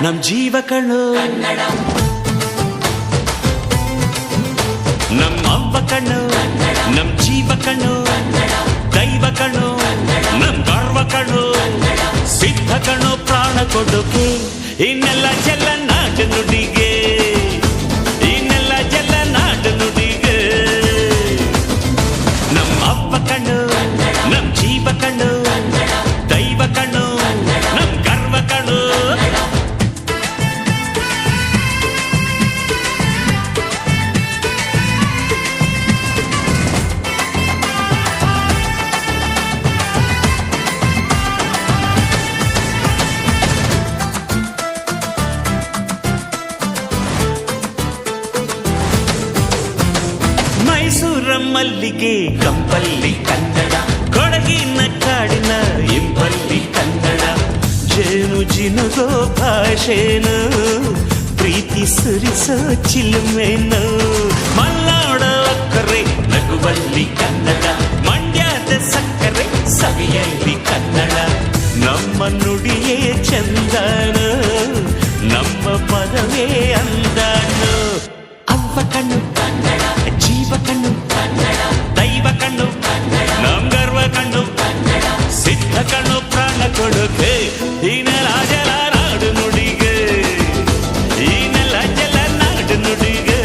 ನಮ್ ಜೀವ ಕಣೋ ನಮ್ಮ ಅವ್ವ ಕಣೋ ನಮ್ ಜೀವ ಕಣೋ ದೈವ ಕಣೋ ನಮ್ ಗರ್ವ ಕಣೋ ಸಿದ್ಧ ಕಣೋ ಪ್ರಾಣ ಕೊಡೋಕೆ ಇನ್ನೆಲ್ಲ ಜಲ ನಾಡು ನುಡಿಗೆ ಇನ್ನೆಲ್ಲ ಜಲ ನಾಡು ನುಡಿಗೆ ನಮ್ಮ ಅವ್ವ ಕಣೋ ನಮ್ ಜೀವ ಕಣೋ ದೈವ ಕಣೋ ನಮ್ ಗರ್ವ ಕಣೋ ಮೈಸೂರ ಮಲ್ಲಿಗೆ ಕಂಪಲ್ಲಿ ಕನ್ನಡ ಕೊಡಗಿನ ಕಾಡಿನ ಇಂಪಲ್ಲಿ ಕನ್ನಡ ಜೇನು ಜಿನುಗೋ ಭಾಷೆನು ಪ್ರೀತಿ ಸುರಿಸೋ ಚಿಲುಮೆನು ಮಲ್ನಾಡ ಅಕ್ಕರೆ ನಗುವಲ್ಲಿ ಕನ್ನಡ ಮಂಡ್ಯದ ಸಕ್ಕರೆ ಸವಿಯಲ್ಲಿ ಕನ್ನಡ ನಮ್ಮ ನುಡಿಯೇ ಚಂದನು ನಮ್ಮ ಪದವೇ ಅಂದನು ಅವ್ವ ಕಣ್ಣು ಕನ್ನಡ ಜೀವ ಕಣ್ಣು ಕನ್ನಡ ದೈವ ಕಣ್ಣು ಕನ್ನಡ ನಮ್ ಗರ್ವ ಕಣ್ಣು ಕನ್ನಡ ಸಿದ್ಧ ಕಣ್ಣು ಪ್ರಾಣ ಕೊಡುಗೆ ಈ ನೆಲ ಜಲ ನಾಡು ನುಡಿಗೆ ಈ ನೆಲ ಜಲ ನಾಡು ನುಡಿಗೆ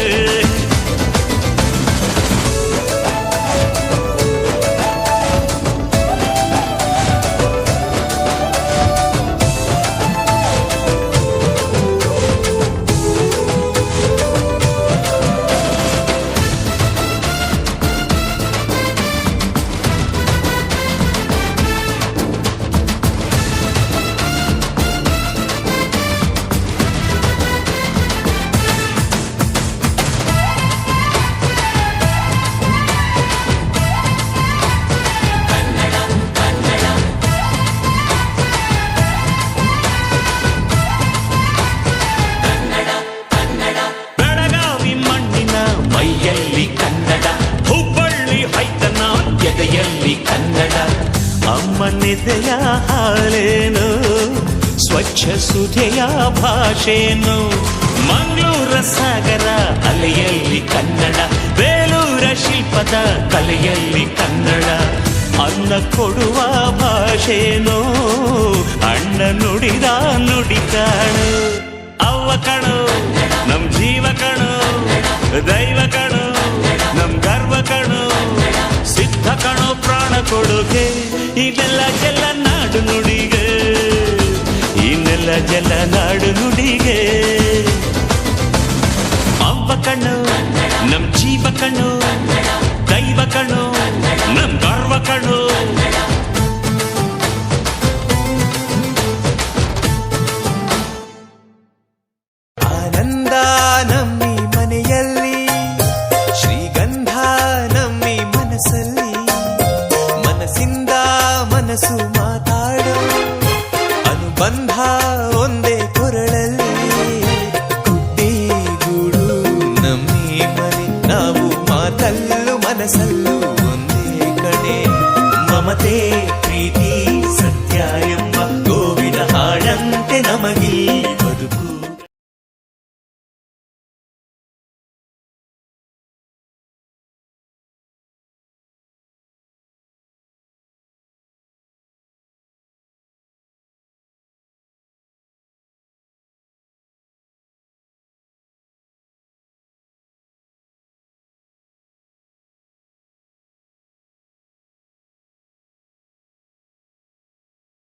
ಎದೆಯಲ್ಲಿ ಕನ್ನಡ ಅಮ್ಮನೆದೆಯ ಹಾಳೇನು ಸ್ವಚ್ಛ ಸುಧೆಯ ಭಾಷೆನು ಮಂಗಳೂರ ಸಾಗರ ಅಲೆಯಲ್ಲಿ ಕನ್ನಡ ಬೇಲೂರ ಶಿಲ್ಪದ ಕಲೆಯಲ್ಲಿ ಕನ್ನಡ ಅನ್ನ ಕೊಡುವ ಭಾಷೆನು ಅಣ್ಣ ನುಡಿದ ನುಡಿ ಕಾಣು ಅವ್ವ ಕಣು ನಮ್ ಜೀವ ಕಣು ದೈವ ಕಣು ನಮ್ ಗರ್ವ ಕಣು ಸಿದ್ಧ ಕಣೋ ಪ್ರಾಣ ಕೊಡುಗೆ ಇನ್ನೆಲ್ಲ ಜಲ ನಾಡು ನುಡಿಗೆ ಇನ್ನೆಲ್ಲ ಜಲ ನಾಡು ನುಡಿಗೆ ಅವ್ವ ಕಣ್ಣು ನಮ್ ಜೀವ ಕಣ್ಣು ದೈವ ಕಣ್ಣು ನಮ್ ಗರ್ವ ಕಣ್ಣು ಆನಂದ ನಮ್ಮಿ ಮನೆಯಲ್ಲಿ ಶ್ರೀಗಂಧ ನಮ್ಮಿ ಮನಸ್ಸಲ್ಲಿ ಮನಸ್ಸಿಂದ ಮನಸ್ಸು ಮಾತಾಡೋ ಅನುಬಂಧ ಒಂದೇ ಕೊರಳಲ್ಲಿ ಗುಡ್ಡಿ ಗೂಡು ನಮ್ಮಿ ಮನೆ ನಾವು ಮಾತಲ್ಲೂ ಮನಸ್ಸಲ್ಲೂ ಒಂದೇ ಕಡೆ ಮಮತೆ ಪ್ರೀತಿ ಸತ್ಯ ಎಂಬ ಗೋವಿನ ಹಾಡಂತೆ ನಮಗಿಲ್ಲ